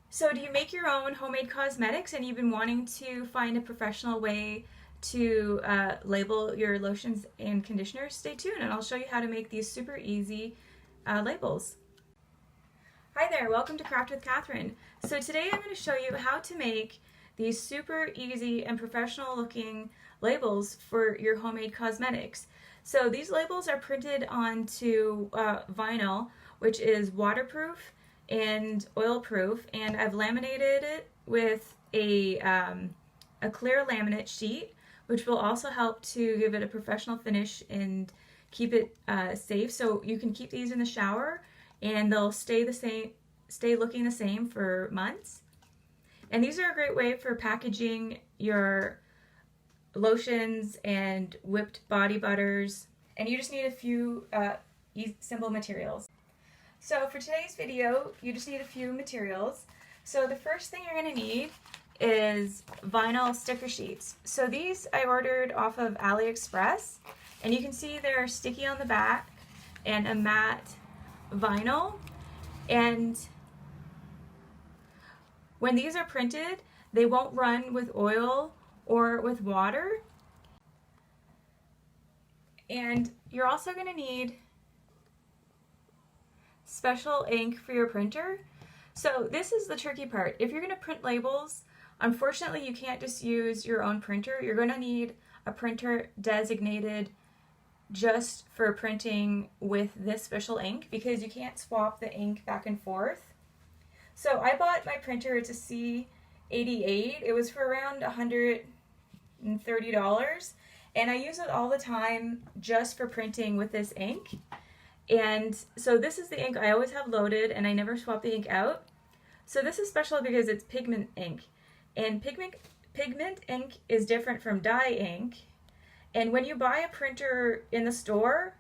So do you make your own homemade cosmetics and you've been wanting to find a professional way to label your lotions and conditioners? Stay tuned and I'll show you how to make these super easy labels. Hi there, welcome to Craft with Catherine. So today I'm going to show you how to make these super easy and professional looking labels for your homemade cosmetics. So these labels are printed onto vinyl, which is waterproof and oil proof, and I've laminated it with a clear laminate sheet, which will also help to give it a professional finish and keep it safe. So you can keep these in the shower and they'll stay looking the same for months. And these are a great way for packaging your lotions and whipped body butters, and you just need a few simple materials. So for today's video, you just need a few materials. So the first thing you're going to need is vinyl sticker sheets. So these I ordered off of AliExpress, and you can see they're sticky on the back and a matte vinyl. And when these are printed, they won't run with oil or with water. And you're also going to need special ink for your printer. So this is the tricky part. If you're going to print labels, unfortunately you can't just use your own printer. You're going to need a printer designated just for printing with this special ink, because you can't swap the ink back and forth. So I bought my printer, it's a C88. It was for around $130, and I use it all the time just for printing with this ink. And so this is the ink I always have loaded, and I never swap the ink out. So this is special because it's pigment ink, and pigment ink is different from dye ink. And when you buy a printer in the store,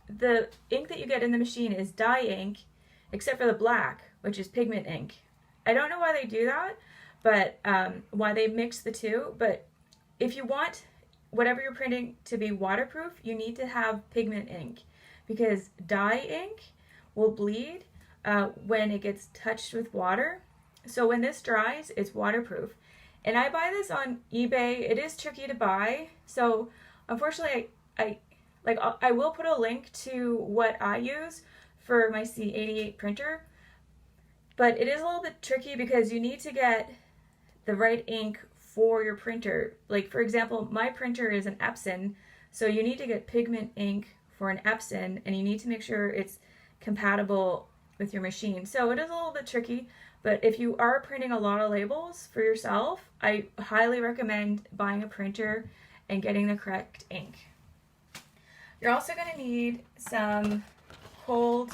the ink that you get in the machine is dye ink, except for the black, which is pigment ink. I don't know why they do that, but why they mix the two. But if you want whatever you're printing to be waterproof, you need to have pigment ink, because dye ink will bleed when it gets touched with water. So when this dries, it's waterproof. And I buy this on eBay. It is tricky to buy, so unfortunately I will put a link to what I use for my C88 printer, but it is a little bit tricky because you need to get the right ink for your printer. Like, for example, my printer is an Epson, so you need to get pigment ink for an Epson, and you need to make sure it's compatible with your machine. So it is a little bit tricky, but if you are printing a lot of labels for yourself, I highly recommend buying a printer and getting the correct ink. You're also going to need some cold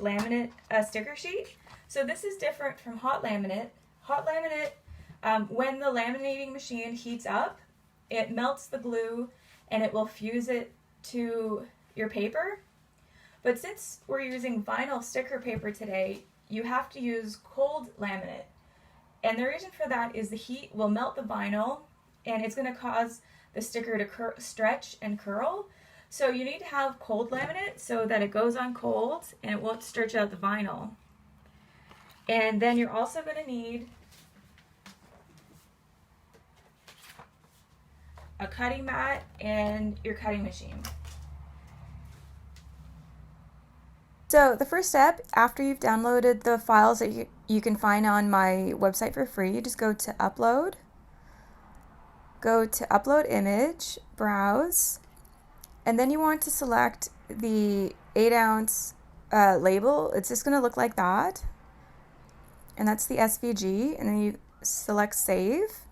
laminate sticker sheet. So this is different from hot laminate. Hot laminate, when the laminating machine heats up, it melts the glue and it will fuse it to your paper. But since we're using vinyl sticker paper today, you have to use cold laminate. And the reason for that is the heat will melt the vinyl, and it's going to cause the sticker to stretch and curl. So you need to have cold laminate so that it goes on cold and it won't stretch out the vinyl. And then you're also going to need a cutting mat and your cutting machine. So the first step, after you've downloaded the files that you can find on my website for free, you just go to Upload, go to Upload Image, Browse, and then you want to select the 8-ounce label. It's just going to look like that, and that's the SVG, and then you select Save.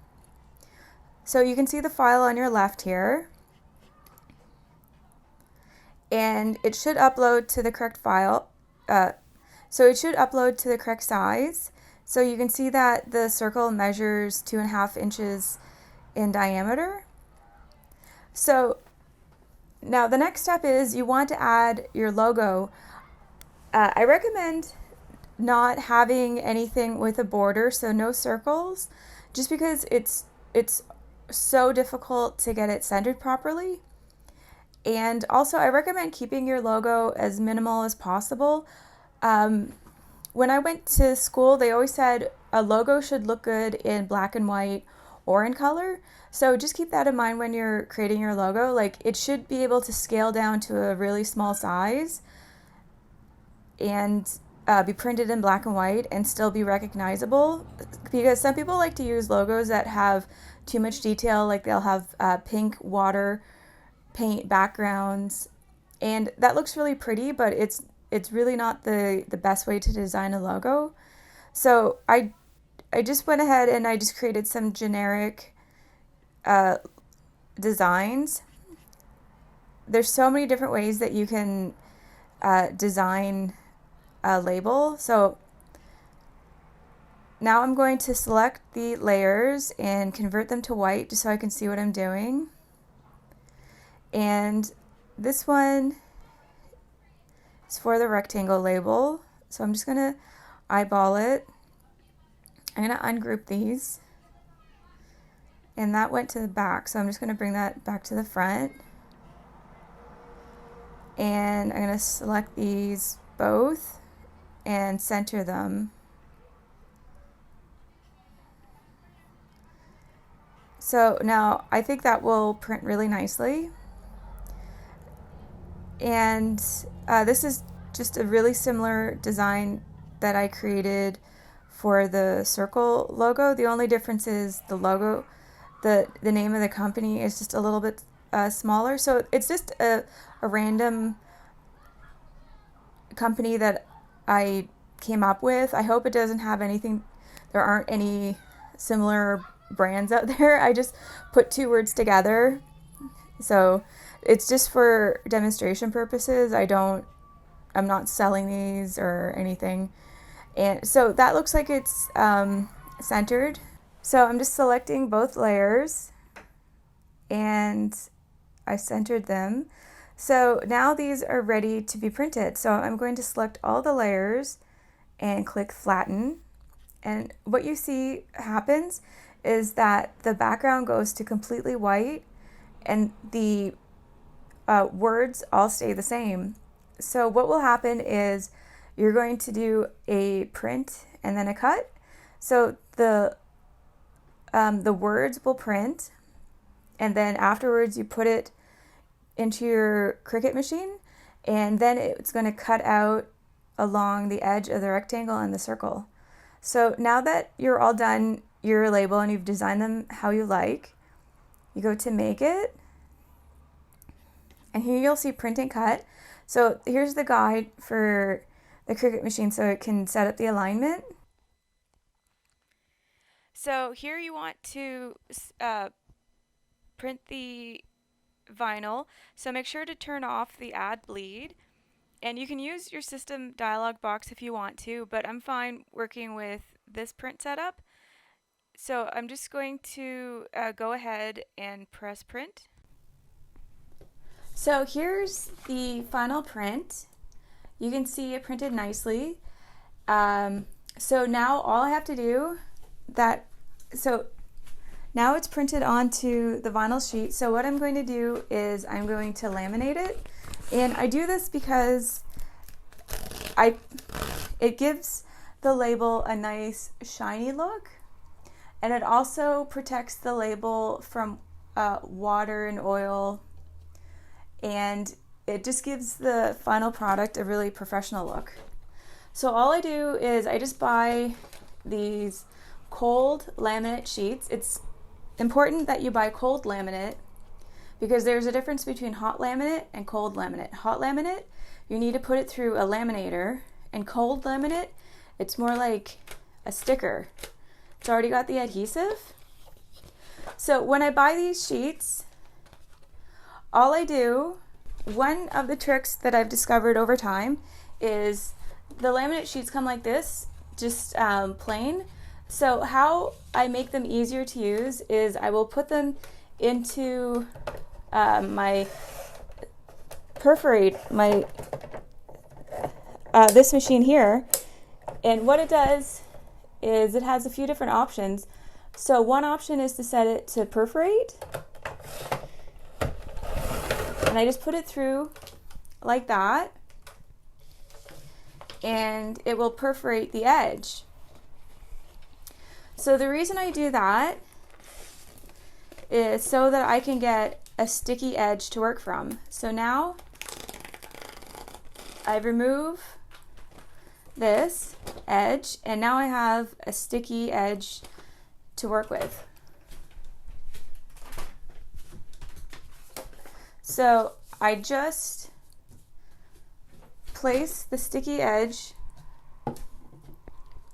So you can see the file on your left here, and it should upload to the correct file. So it should upload to the correct size. So you can see that the circle measures 2.5 inches in diameter. So now the next step is you want to add your logo. I recommend not having anything with a border, so no circles, just because it's so difficult to get it centered properly. And also I recommend keeping your logo as minimal as possible. when I went to school, they always said a logo should look good in black and white or in color. So just keep that in mind when you're creating your logo. Like, it should be able to scale down to a really small size and be printed in black and white and still be recognizable, because some people like to use logos that have too much detail, like they'll have pink water paint backgrounds, and that looks really pretty, but it's really not the best way to design a logo. So I just went ahead and I just created some generic designs. There's so many different ways that you can design a label. So now I'm going to select the layers and convert them to white just so I can see what I'm doing. And this one is for the rectangle label. So I'm just going to eyeball it. I'm going to ungroup these. And that went to the back, so I'm just going to bring that back to the front. And I'm going to select these both and center them. So now I think that will print really nicely. And this is just a really similar design that I created for the circle logo. The only difference is the logo, the name of the company is just a little bit smaller. So it's just a random company that I came up with. I hope it doesn't have anything, there aren't any similar brands out there. I just put two words together. So it's just for demonstration purposes. I'm not selling these or anything. And so that looks like it's centered. So I'm just selecting both layers and I centered them. So now these are ready to be printed. So I'm going to select all the layers and click flatten. And what you see happens is that the background goes to completely white and the words all stay the same. So what will happen is you're going to do a print and then a cut. So the words will print, and then afterwards you put it into your Cricut machine, and then it's going to cut out along the edge of the rectangle and the circle. So now that you're all done your label and you've designed them how you like, you go to make it, and here you'll see print and cut. So here's the guide for the Cricut machine so it can set up the alignment. So here you want to print the vinyl, so make sure to turn off the add bleed, and you can use your system dialog box if you want to, but I'm fine working with this print setup. So I'm just going to go ahead and press print. So here's the final print. You can see it printed nicely. So now all I have to do now it's printed onto the vinyl sheet. So what I'm going to do is I'm going to laminate it. And I do this because it gives the label a nice shiny look. And it also protects the label from water and oil. And it just gives the final product a really professional look. So all I do is I just buy these cold laminate sheets. It's important that you buy cold laminate because there's a difference between hot laminate and cold laminate. Hot laminate, you need to put it through a laminator, and cold laminate, it's more like a sticker. It's already got the adhesive. So when I buy these sheets, all I do, one of the tricks that I've discovered over time is the laminate sheets come like this, just plain. So how I make them easier to use is I will put them into my this machine here, and what it does is it has a few different options. So one option is to set it to perforate, and I just put it through like that, and it will perforate the edge. So the reason I do that is so that I can get a sticky edge to work from. So now I remove this edge, and now I have a sticky edge to work with. So I just place the sticky edge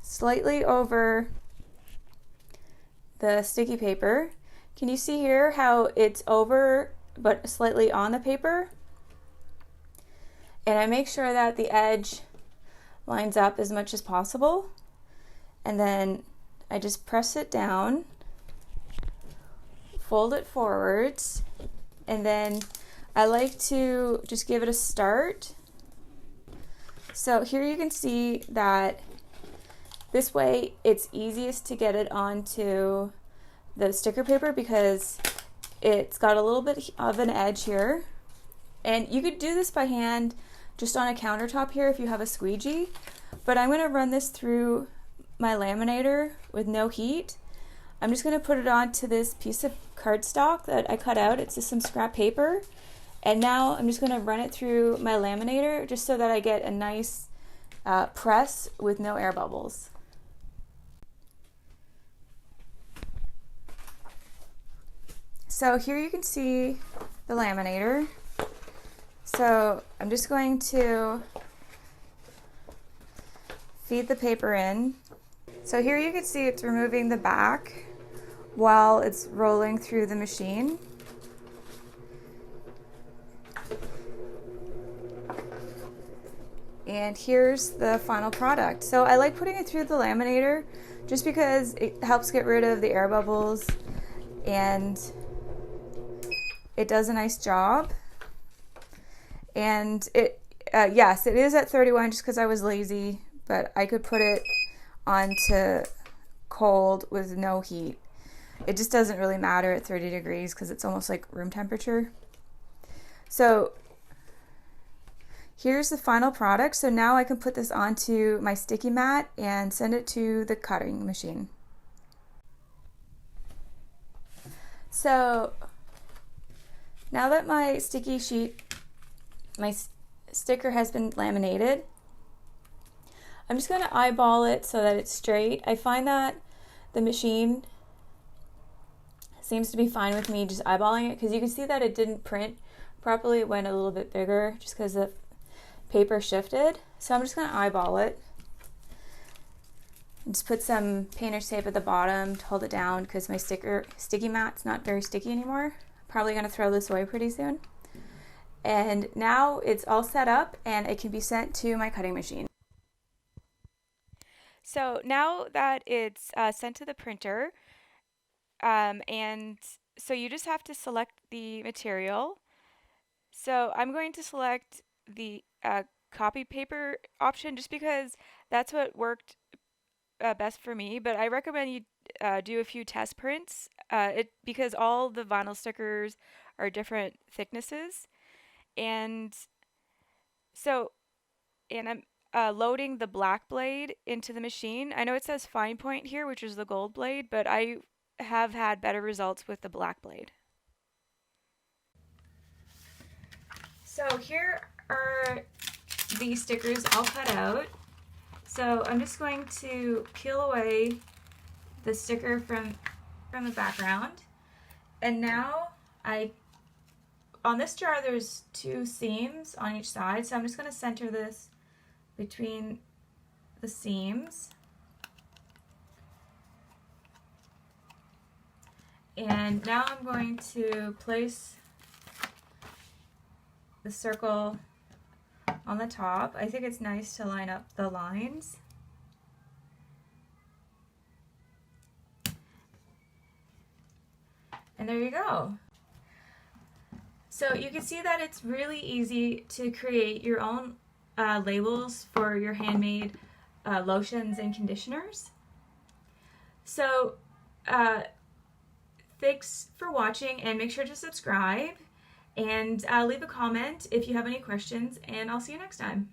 slightly over the sticky paper. Can you see here how it's over but slightly on the paper? And I make sure that the edge lines up as much as possible, and then I just press it down, fold it forwards, and then I like to just give it a start. So here you can see that this way it's easiest to get it onto the sticker paper because it's got a little bit of an edge here. And you could do this by hand just on a countertop here if you have a squeegee, but I'm going to run this through my laminator with no heat. I'm just going to put it onto this piece of cardstock that I cut out. It's just some scrap paper. And now I'm just going to run it through my laminator just so that I get a nice press with no air bubbles. So here you can see the laminator. So I'm just going to feed the paper in. So here you can see it's removing the back while it's rolling through the machine. And here's the final product. So I like putting it through the laminator just because it helps get rid of the air bubbles and it does a nice job. And yes, it is at 31 just because I was lazy, but I could put it onto cold with no heat. It just doesn't really matter at 30 degrees because it's almost like room temperature. So here's the final product. So now I can put this onto my sticky mat and send it to the cutting machine. So now that my sticky sheet, my sticker has been laminated, I'm just going to eyeball it so that it's straight. I find that the machine seems to be fine with me just eyeballing it because you can see that it didn't print properly. It went a little bit bigger just because the paper shifted. So I'm just going to eyeball it. And just put some painter's tape at the bottom to hold it down because my sticky mat's not very sticky anymore. Probably going to throw this away pretty soon. And now it's all set up and it can be sent to my cutting machine. So now that it's sent to the printer, and so you just have to select the material. So I'm going to select the copy paper option just because that's what worked best for me, but I recommend you do a few test prints because all the vinyl stickers are different thicknesses. And so, I'm loading the black blade into the machine. I know it says fine point here, which is the gold blade, but I have had better results with the black blade. So here are the stickers all cut out. So I'm just going to peel away the sticker from the background. And now on this jar there's 2 seams on each side, so I'm just going to center this between the seams. And now I'm going to place the circle on the top. I think it's nice to line up the lines. And there you go. So you can see that it's really easy to create your own labels for your handmade lotions and conditioners. So thanks for watching, and make sure to subscribe and leave a comment if you have any questions, and I'll see you next time.